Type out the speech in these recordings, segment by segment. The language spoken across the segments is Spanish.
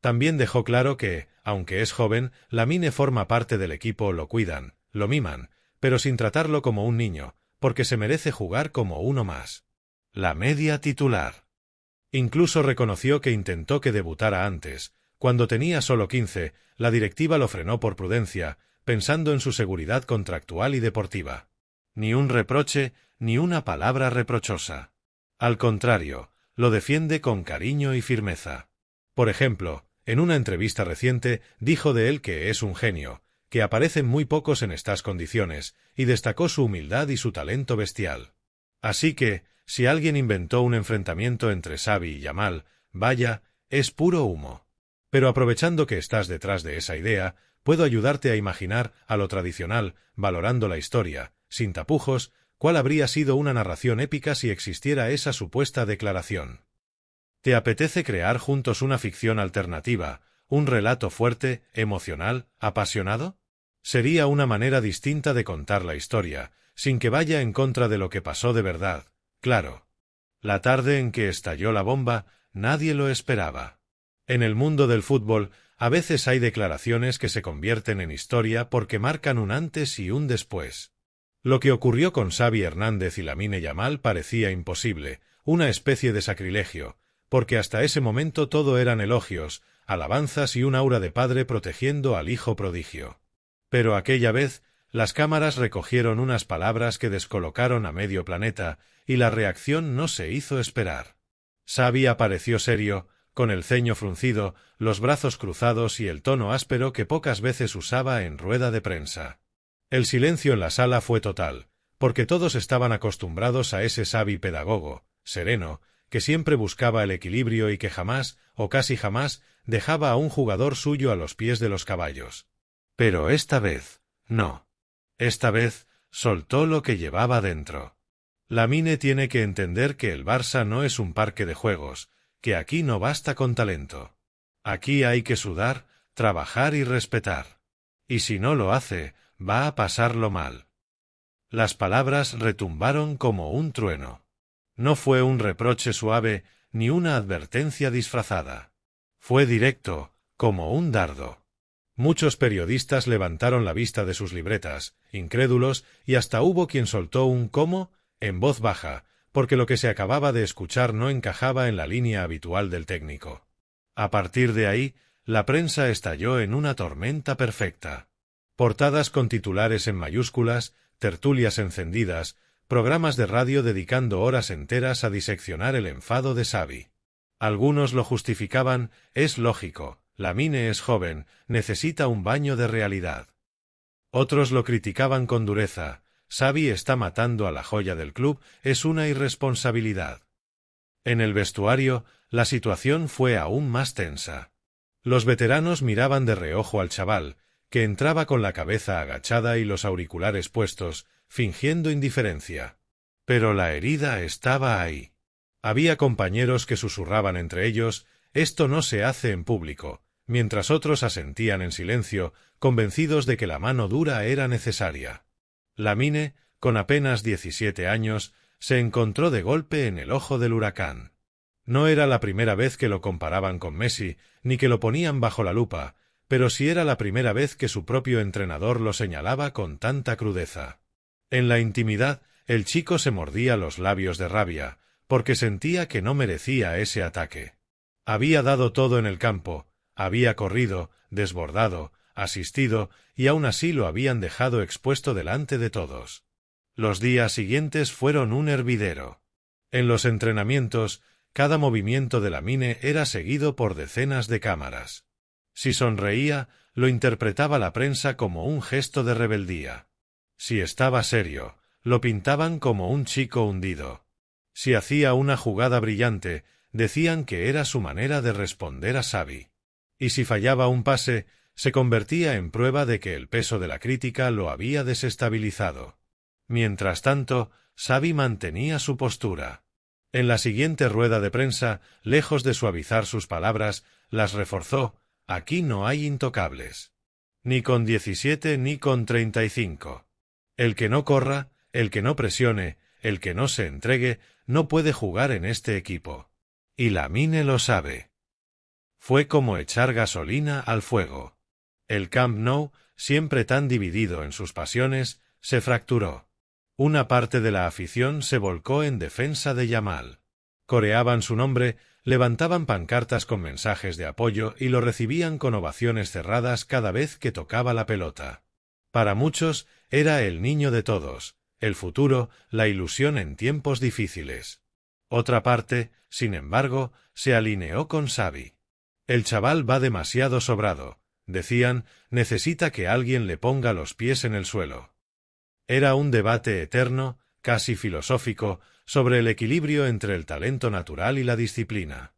También dejó claro que, aunque es joven, Lamine forma parte del equipo, lo cuidan, lo miman, pero sin tratarlo como un niño, porque se merece jugar como uno más. La media titular. Incluso reconoció que intentó que debutara antes. Cuando tenía solo 15, la directiva lo frenó por prudencia, pensando en su seguridad contractual y deportiva. Ni un reproche, ni una palabra reprochosa. Al contrario, lo defiende con cariño y firmeza. Por ejemplo, en una entrevista reciente dijo de él que es un genio, que aparecen muy pocos en estas condiciones, y destacó su humildad y su talento bestial. Así que, si alguien inventó un enfrentamiento entre Xavi y Yamal, vaya, es puro humo. Pero aprovechando que estás detrás de esa idea, puedo ayudarte a imaginar, a lo tradicional, valorando la historia, sin tapujos, cuál habría sido una narración épica si existiera esa supuesta declaración. ¿Te apetece crear juntos una ficción alternativa, un relato fuerte, emocional, apasionado? Sería una manera distinta de contar la historia, sin que vaya en contra de lo que pasó de verdad, claro. La tarde en que estalló la bomba, nadie lo esperaba. En el mundo del fútbol, a veces hay declaraciones que se convierten en historia porque marcan un antes y un después. Lo que ocurrió con Xavi Hernández y Lamine Yamal parecía imposible, una especie de sacrilegio, porque hasta ese momento todo eran elogios, alabanzas y un aura de padre protegiendo al hijo prodigio. Pero aquella vez, las cámaras recogieron unas palabras que descolocaron a medio planeta, y la reacción no se hizo esperar. Xavi apareció serio, con el ceño fruncido, los brazos cruzados y el tono áspero que pocas veces usaba en rueda de prensa. El silencio en la sala fue total, porque todos estaban acostumbrados a ese Xavi pedagogo, sereno, que siempre buscaba el equilibrio y que jamás, o casi jamás, dejaba a un jugador suyo a los pies de los caballos. Pero esta vez, no. Esta vez, soltó lo que llevaba dentro. Lamine tiene que entender que el Barça no es un parque de juegos, que aquí no basta con talento. Aquí hay que sudar, trabajar y respetar. Y si no lo hace, va a pasarlo mal. Las palabras retumbaron como un trueno. No fue un reproche suave, ni una advertencia disfrazada. Fue directo, como un dardo. Muchos periodistas levantaron la vista de sus libretas, incrédulos, y hasta hubo quien soltó un «¿cómo?» en voz baja, porque lo que se acababa de escuchar no encajaba en la línea habitual del técnico. A partir de ahí, la prensa estalló en una tormenta perfecta. Portadas con titulares en mayúsculas, tertulias encendidas, programas de radio dedicando horas enteras a diseccionar el enfado de Xavi. Algunos lo justificaban, es lógico, Lamine es joven, necesita un baño de realidad. Otros lo criticaban con dureza, Xavi está matando a la joya del club, es una irresponsabilidad. En el vestuario, la situación fue aún más tensa. Los veteranos miraban de reojo al chaval, que entraba con la cabeza agachada y los auriculares puestos, fingiendo indiferencia. Pero la herida estaba ahí. Había compañeros que susurraban entre ellos, esto no se hace en público, mientras otros asentían en silencio, convencidos de que la mano dura era necesaria. Lamine, con apenas 17 años, se encontró de golpe en el ojo del huracán. No era la primera vez que lo comparaban con Messi, ni que lo ponían bajo la lupa, pero sí era la primera vez que su propio entrenador lo señalaba con tanta crudeza. En la intimidad, el chico se mordía los labios de rabia, porque sentía que no merecía ese ataque. Había dado todo en el campo, había corrido, desbordado, asistido, y aún así lo habían dejado expuesto delante de todos. Los días siguientes fueron un hervidero. En los entrenamientos, cada movimiento de Lamine era seguido por decenas de cámaras. Si sonreía, lo interpretaba la prensa como un gesto de rebeldía. Si estaba serio, lo pintaban como un chico hundido. Si hacía una jugada brillante, decían que era su manera de responder a Xavi. Y si fallaba un pase, se convertía en prueba de que el peso de la crítica lo había desestabilizado. Mientras tanto, Xavi mantenía su postura. En la siguiente rueda de prensa, lejos de suavizar sus palabras, las reforzó, aquí no hay intocables. Ni con 17 ni con 35. El que no corra, el que no presione, el que no se entregue, no puede jugar en este equipo. Y Lamine lo sabe. Fue como echar gasolina al fuego. El Camp Nou, siempre tan dividido en sus pasiones, se fracturó. Una parte de la afición se volcó en defensa de Yamal. Coreaban su nombre, levantaban pancartas con mensajes de apoyo y lo recibían con ovaciones cerradas cada vez que tocaba la pelota. Para muchos, era el niño de todos, el futuro, la ilusión en tiempos difíciles. Otra parte, sin embargo, se alineó con Xavi. El chaval va demasiado sobrado, decían, necesita que alguien le ponga los pies en el suelo. Era un debate eterno, casi filosófico, sobre el equilibrio entre el talento natural y la disciplina.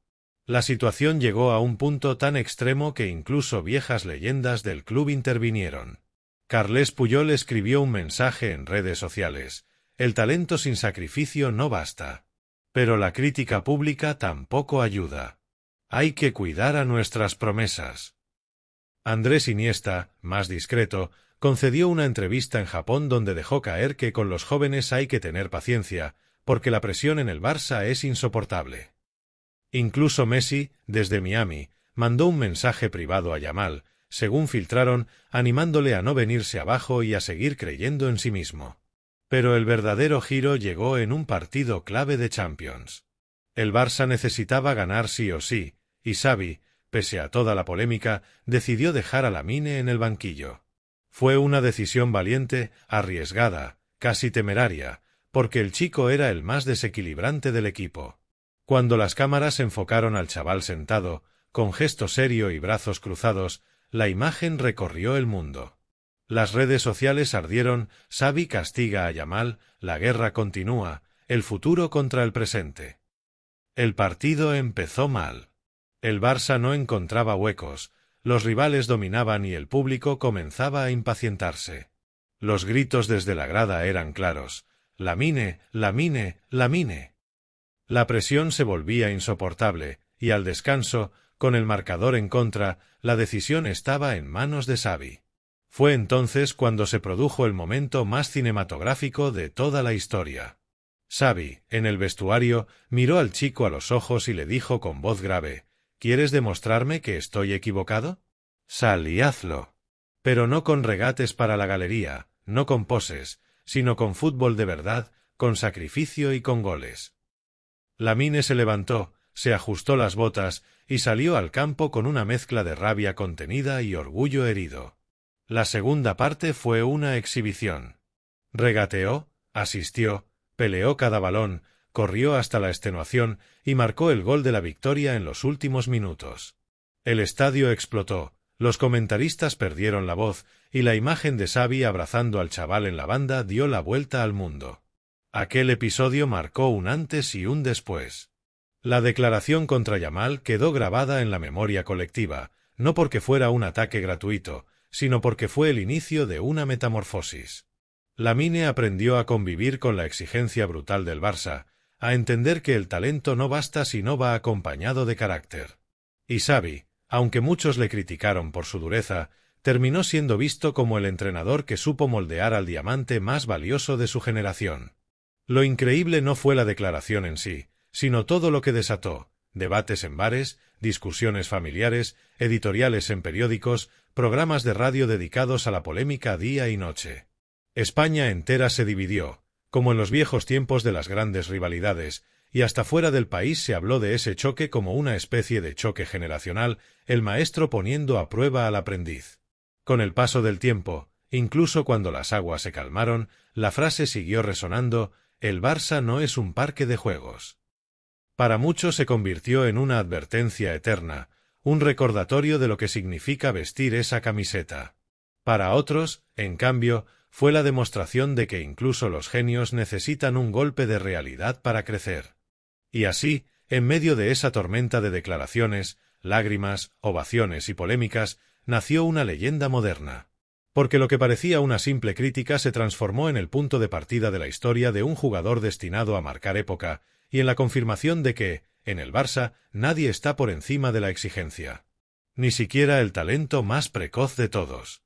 La situación llegó a un punto tan extremo que incluso viejas leyendas del club intervinieron. Carles Puyol escribió un mensaje en redes sociales: el talento sin sacrificio no basta. Pero la crítica pública tampoco ayuda. Hay que cuidar a nuestras promesas. Andrés Iniesta, más discreto, concedió una entrevista en Japón donde dejó caer que con los jóvenes hay que tener paciencia, porque la presión en el Barça es insoportable. Incluso Messi, desde Miami, mandó un mensaje privado a Yamal, según filtraron, animándole a no venirse abajo y a seguir creyendo en sí mismo. Pero el verdadero giro llegó en un partido clave de Champions. El Barça necesitaba ganar sí o sí, y Xavi, pese a toda la polémica, decidió dejar a Lamine en el banquillo. Fue una decisión valiente, arriesgada, casi temeraria, porque el chico era el más desequilibrante del equipo. Cuando las cámaras enfocaron al chaval sentado, con gesto serio y brazos cruzados, la imagen recorrió el mundo. Las redes sociales ardieron, Xavi castiga a Yamal, la guerra continúa, el futuro contra el presente. El partido empezó mal. El Barça no encontraba huecos, los rivales dominaban y el público comenzaba a impacientarse. Los gritos desde la grada eran claros: «Lamine, Lamine, Lamine». La presión se volvía insoportable, y al descanso, con el marcador en contra, la decisión estaba en manos de Xavi. Fue entonces cuando se produjo el momento más cinematográfico de toda la historia. Xavi, en el vestuario, miró al chico a los ojos y le dijo con voz grave: «¿Quieres demostrarme que estoy equivocado? Sal y hazlo. Pero no con regates para la galería, no con poses, sino con fútbol de verdad, con sacrificio y con goles». Lamine se levantó, se ajustó las botas y salió al campo con una mezcla de rabia contenida y orgullo herido. La segunda parte fue una exhibición. Regateó, asistió, peleó cada balón, corrió hasta la extenuación y marcó el gol de la victoria en los últimos minutos. El estadio explotó, los comentaristas perdieron la voz y la imagen de Xavi abrazando al chaval en la banda dio la vuelta al mundo. Aquel episodio marcó un antes y un después. La declaración contra Yamal quedó grabada en la memoria colectiva, no porque fuera un ataque gratuito, sino porque fue el inicio de una metamorfosis. Lamine aprendió a convivir con la exigencia brutal del Barça, a entender que el talento no basta si no va acompañado de carácter. Y Xavi, aunque muchos le criticaron por su dureza, terminó siendo visto como el entrenador que supo moldear al diamante más valioso de su generación. Lo increíble no fue la declaración en sí, sino todo lo que desató: debates en bares, discusiones familiares, editoriales en periódicos, programas de radio dedicados a la polémica día y noche. España entera se dividió, como en los viejos tiempos de las grandes rivalidades, y hasta fuera del país se habló de ese choque como una especie de choque generacional, el maestro poniendo a prueba al aprendiz. Con el paso del tiempo, incluso cuando las aguas se calmaron, la frase siguió resonando: el Barça no es un parque de juegos. Para muchos se convirtió en una advertencia eterna, un recordatorio de lo que significa vestir esa camiseta. Para otros, en cambio, fue la demostración de que incluso los genios necesitan un golpe de realidad para crecer. Y así, en medio de esa tormenta de declaraciones, lágrimas, ovaciones y polémicas, nació una leyenda moderna. Porque lo que parecía una simple crítica se transformó en el punto de partida de la historia de un jugador destinado a marcar época, y en la confirmación de que, en el Barça, nadie está por encima de la exigencia. Ni siquiera el talento más precoz de todos.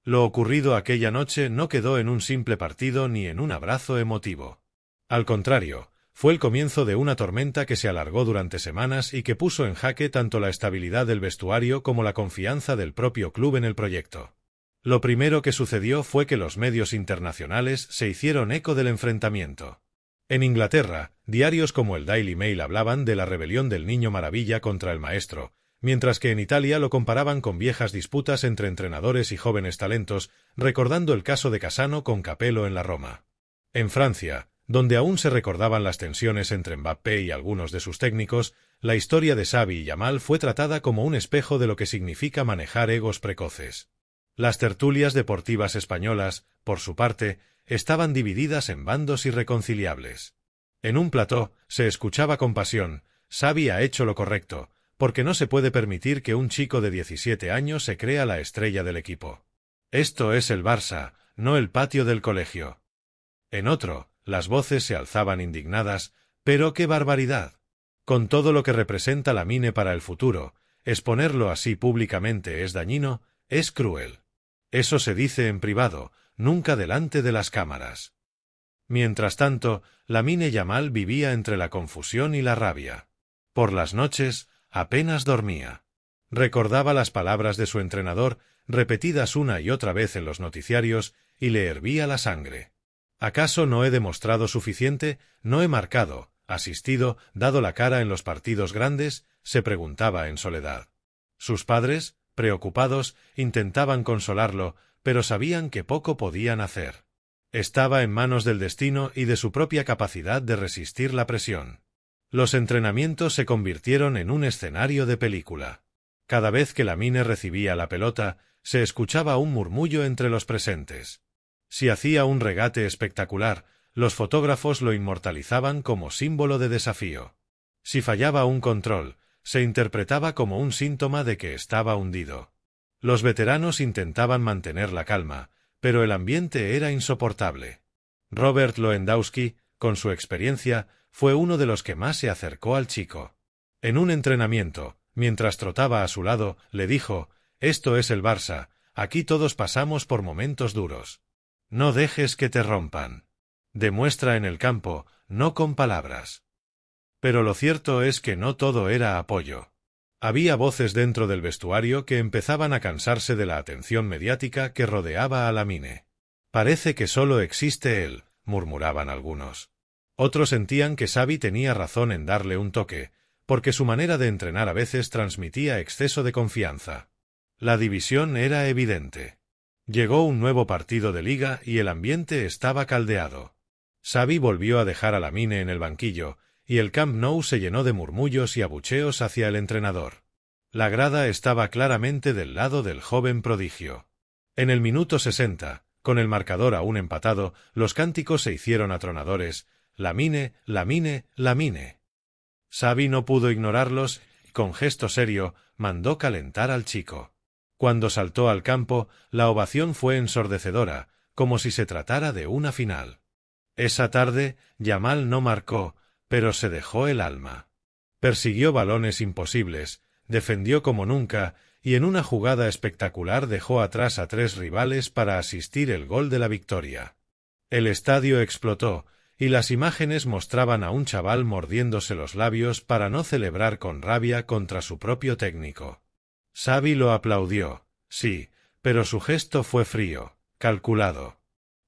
Lo ocurrido aquella noche no quedó en un simple partido ni en un abrazo emotivo. Al contrario, Fue el comienzo de una tormenta que se alargó durante semanas y que puso en jaque tanto la estabilidad del vestuario como la confianza del propio club en el proyecto. Lo primero que sucedió fue que los medios internacionales se hicieron eco del enfrentamiento. En Inglaterra, diarios como el Daily Mail hablaban de la rebelión del Niño Maravilla contra el maestro, mientras que en Italia lo comparaban con viejas disputas entre entrenadores y jóvenes talentos, recordando el caso de Cassano con Capello en la Roma. En Francia, donde aún se recordaban las tensiones entre Mbappé y algunos de sus técnicos, la historia de Xavi y Yamal fue tratada como un espejo de lo que significa manejar egos precoces. Las tertulias deportivas españolas, por su parte, estaban divididas en bandos irreconciliables. En un plató se escuchaba con pasión: Xavi ha hecho lo correcto, porque no se puede permitir que un chico de 17 años se crea la estrella del equipo. Esto es el Barça, no el patio del colegio. En otro, las voces se alzaban indignadas: «¡Pero qué barbaridad! Con todo lo que representa Lamine para el futuro, exponerlo así públicamente es dañino, es cruel. Eso se dice en privado, nunca delante de las cámaras». Mientras tanto, Lamine Yamal vivía entre la confusión y la rabia. Por las noches, apenas dormía. Recordaba las palabras de su entrenador, repetidas una y otra vez en los noticiarios, y le hervía la sangre. ¿Acaso no he demostrado suficiente? ¿No he marcado, asistido, dado la cara en los partidos grandes?, se preguntaba en soledad. Sus padres, preocupados, intentaban consolarlo, pero sabían que poco podían hacer. Estaba en manos del destino y de su propia capacidad de resistir la presión. Los entrenamientos se convirtieron en un escenario de película. Cada vez que Lamine recibía la pelota, se escuchaba un murmullo entre los presentes. Si hacía un regate espectacular, los fotógrafos lo inmortalizaban como símbolo de desafío. Si fallaba un control, se interpretaba como un síntoma de que estaba hundido. Los veteranos intentaban mantener la calma, pero el ambiente era insoportable. Robert Lewandowski, con su experiencia, fue uno de los que más se acercó al chico. En un entrenamiento, mientras trotaba a su lado, le dijo: «Esto es el Barça, aquí todos pasamos por momentos duros. No dejes que te rompan. Demuestra en el campo, no con palabras». Pero lo cierto es que no todo era apoyo. Había voces dentro del vestuario que empezaban a cansarse de la atención mediática que rodeaba a Lamine. «Parece que solo existe él», murmuraban algunos. Otros sentían que Xavi tenía razón en darle un toque, porque su manera de entrenar a veces transmitía exceso de confianza. La división era evidente. Llegó un nuevo partido de liga y el ambiente estaba caldeado. Xavi volvió a dejar a Lamine en el banquillo, y el Camp Nou se llenó de murmullos y abucheos hacia el entrenador. La grada estaba claramente del lado del joven prodigio. En el minuto 60, con el marcador aún empatado, los cánticos se hicieron atronadores: «Lamine, Lamine, Lamine». Xavi no pudo ignorarlos y, con gesto serio, mandó calentar al chico. Cuando saltó al campo, la ovación fue ensordecedora, como si se tratara de una final. Esa tarde, Yamal no marcó, pero se dejó el alma. Persiguió balones imposibles, defendió como nunca, y en una jugada espectacular dejó atrás a 3 rivales para asistir el gol de la victoria. El estadio explotó, y las imágenes mostraban a un chaval mordiéndose los labios para no celebrar con rabia contra su propio técnico. Xavi lo aplaudió, sí, pero su gesto fue frío, calculado.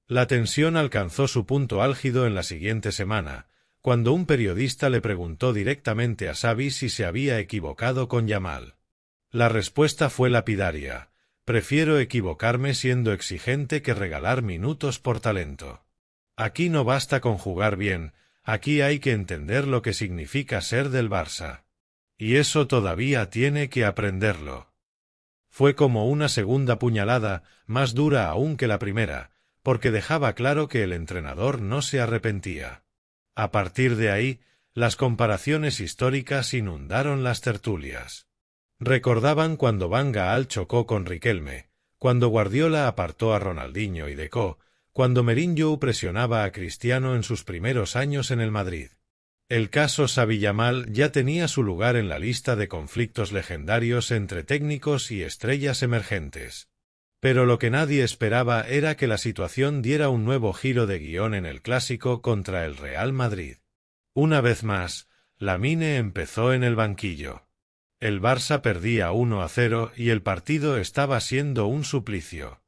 La tensión alcanzó su punto álgido en la siguiente semana, cuando un periodista le preguntó directamente a Xavi si se había equivocado con Yamal. La respuesta fue lapidaria: «Prefiero equivocarme siendo exigente que regalar minutos por talento. Aquí no basta con jugar bien, aquí hay que entender lo que significa ser del Barça. Y eso todavía tiene que aprenderlo». Fue como una segunda puñalada, más dura aún que la primera, porque dejaba claro que el entrenador no se arrepentía. A partir de ahí, las comparaciones históricas inundaron las tertulias. Recordaban cuando Van Gaal chocó con Riquelme, cuando Guardiola apartó a Ronaldinho y Deco, cuando Mourinho presionaba a Cristiano en sus primeros años en el Madrid. El caso Xavi-Yamal ya tenía su lugar en la lista de conflictos legendarios entre técnicos y estrellas emergentes. Pero lo que nadie esperaba era que la situación diera un nuevo giro de guión en el clásico contra el Real Madrid. Una vez más, Lamine empezó en el banquillo. El Barça perdía 1-0 y el partido estaba siendo un suplicio.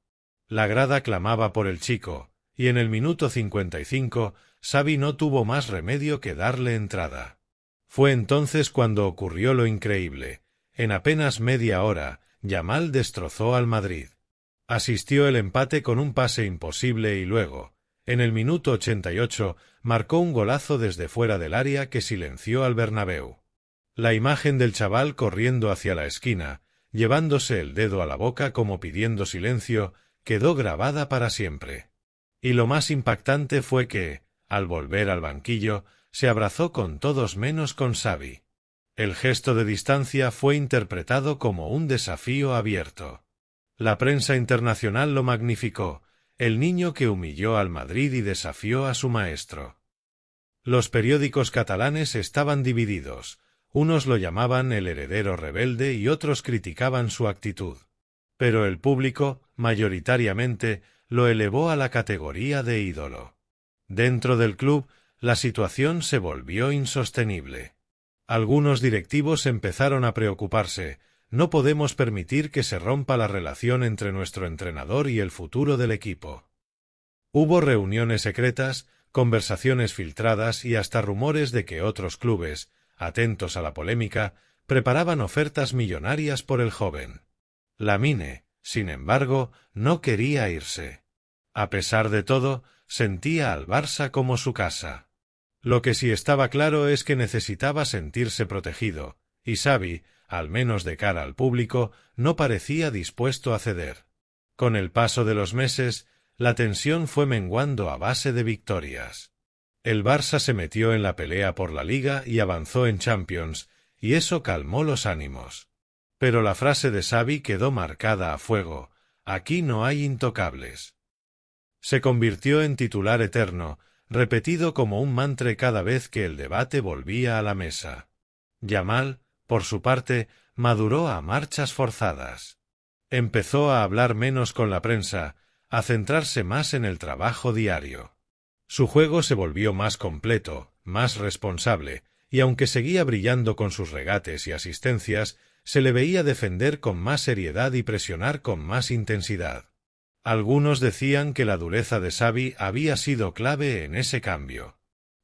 La grada clamaba por el chico, y en el minuto 55, Xavi no tuvo más remedio que darle entrada. Fue entonces cuando ocurrió lo increíble. En apenas media hora, Yamal destrozó al Madrid. Asistió el empate con un pase imposible y luego, en el minuto 88, marcó un golazo desde fuera del área que silenció al Bernabéu. La imagen del chaval corriendo hacia la esquina, llevándose el dedo a la boca como pidiendo silencio, quedó grabada para siempre. Y lo más impactante fue que, al volver al banquillo, se abrazó con todos menos con Xavi. El gesto de distancia fue interpretado como un desafío abierto. La prensa internacional lo magnificó, el niño que humilló al Madrid y desafió a su maestro. Los periódicos catalanes estaban divididos, unos lo llamaban el heredero rebelde y otros criticaban su actitud. Pero el público, mayoritariamente, lo elevó a la categoría de ídolo. Dentro del club, la situación se volvió insostenible. Algunos directivos empezaron a preocuparse. No podemos permitir que se rompa la relación entre nuestro entrenador y el futuro del equipo. Hubo reuniones secretas, conversaciones filtradas y hasta rumores de que otros clubes, atentos a la polémica, preparaban ofertas millonarias por el joven. Lamine, sin embargo, no quería irse. A pesar de todo, sentía al Barça como su casa. Lo que sí estaba claro es que necesitaba sentirse protegido, y Xavi, al menos de cara al público, no parecía dispuesto a ceder. Con el paso de los meses, la tensión fue menguando a base de victorias. El Barça se metió en la pelea por la Liga y avanzó en Champions, y eso calmó los ánimos. Pero la frase de Xavi quedó marcada a fuego: aquí no hay intocables. Se convirtió en titular eterno, repetido como un mantra cada vez que el debate volvía a la mesa. Yamal, por su parte, maduró a marchas forzadas. Empezó a hablar menos con la prensa, a centrarse más en el trabajo diario. Su juego se volvió más completo, más responsable, y aunque seguía brillando con sus regates y asistencias, se le veía defender con más seriedad y presionar con más intensidad. Algunos decían que la dureza de Xavi había sido clave en ese cambio.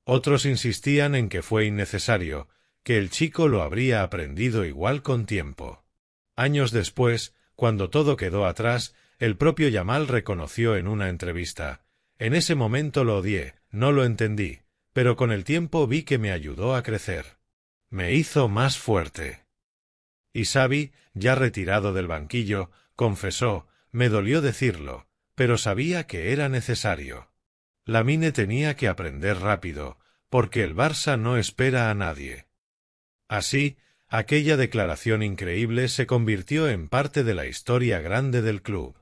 Otros insistían en que fue innecesario, que el chico lo habría aprendido igual con tiempo. Años después, cuando todo quedó atrás, el propio Yamal reconoció en una entrevista: en ese momento lo odié, no lo entendí, pero con el tiempo vi que me ayudó a crecer. Me hizo más fuerte. Y Xavi, ya retirado del banquillo, confesó: me dolió decirlo, pero sabía que era necesario. Lamine tenía que aprender rápido, porque el Barça no espera a nadie. Así, aquella declaración increíble se convirtió en parte de la historia grande del club.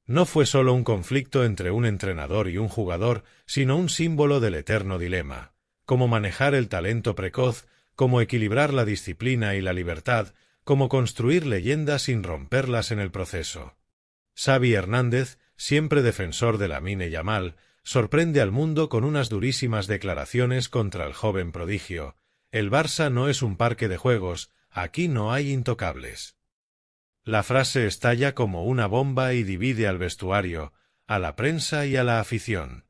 No fue solo un conflicto entre un entrenador y un jugador, sino un símbolo del eterno dilema: cómo manejar el talento precoz, cómo equilibrar la disciplina y la libertad, cómo construir leyendas sin romperlas en el proceso. Xavi Hernández, siempre defensor de Lamine Yamal, sorprende al mundo con unas durísimas declaraciones contra el joven prodigio: el Barça no es un parque de juegos, aquí no hay intocables. La frase estalla como una bomba y divide al vestuario, a la prensa y a la afición.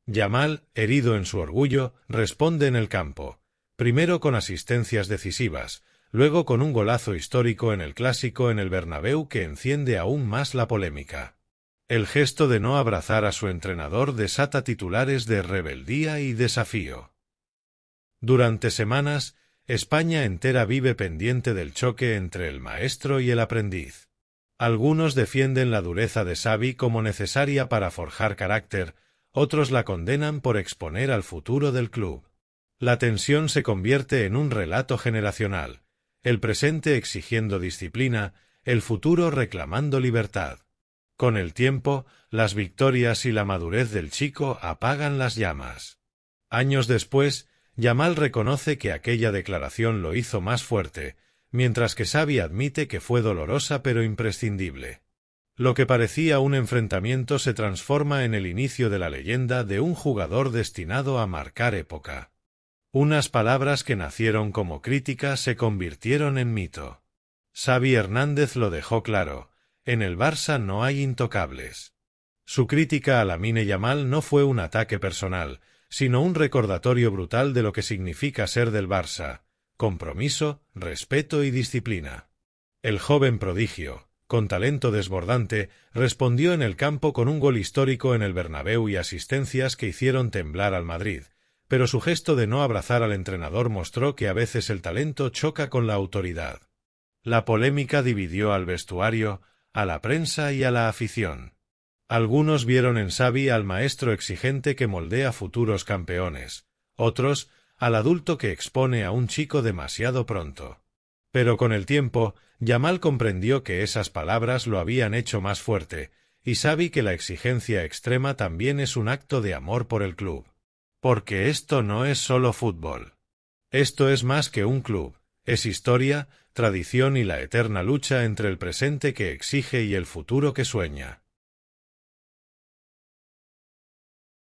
Yamal, herido en su orgullo, responde en el campo, primero con asistencias decisivas, luego con un golazo histórico en el clásico en el Bernabéu que enciende aún más la polémica. El gesto de no abrazar a su entrenador desata titulares de rebeldía y desafío. Durante semanas, España entera vive pendiente del choque entre el maestro y el aprendiz. Algunos defienden la dureza de Xavi como necesaria para forjar carácter, otros la condenan por exponer al futuro del club. La tensión se convierte en un relato generacional, el presente exigiendo disciplina, el futuro reclamando libertad. Con el tiempo, las victorias y la madurez del chico apagan las llamas. Años después, Yamal reconoce que aquella declaración lo hizo más fuerte, mientras que Xavi admite que fue dolorosa pero imprescindible. Lo que parecía un enfrentamiento se transforma en el inicio de la leyenda de un jugador destinado a marcar época. Unas palabras que nacieron como crítica se convirtieron en mito. Xavi Hernández lo dejó claro: en el Barça no hay intocables. Su crítica a Lamine Yamal no fue un ataque personal, sino un recordatorio brutal de lo que significa ser del Barça: compromiso, respeto y disciplina. El joven prodigio, con talento desbordante, respondió en el campo con un gol histórico en el Bernabéu y asistencias que hicieron temblar al Madrid, pero su gesto de no abrazar al entrenador mostró que a veces el talento choca con la autoridad. La polémica dividió al vestuario, a la prensa y a la afición. Algunos vieron en Xavi al maestro exigente que moldea futuros campeones, otros al adulto que expone a un chico demasiado pronto. Pero con el tiempo, Yamal comprendió que esas palabras lo habían hecho más fuerte, y Xavi que la exigencia extrema también es un acto de amor por el club. Porque esto no es solo fútbol. Esto es más que un club, es historia, tradición y la eterna lucha entre el presente que exige y el futuro que sueña.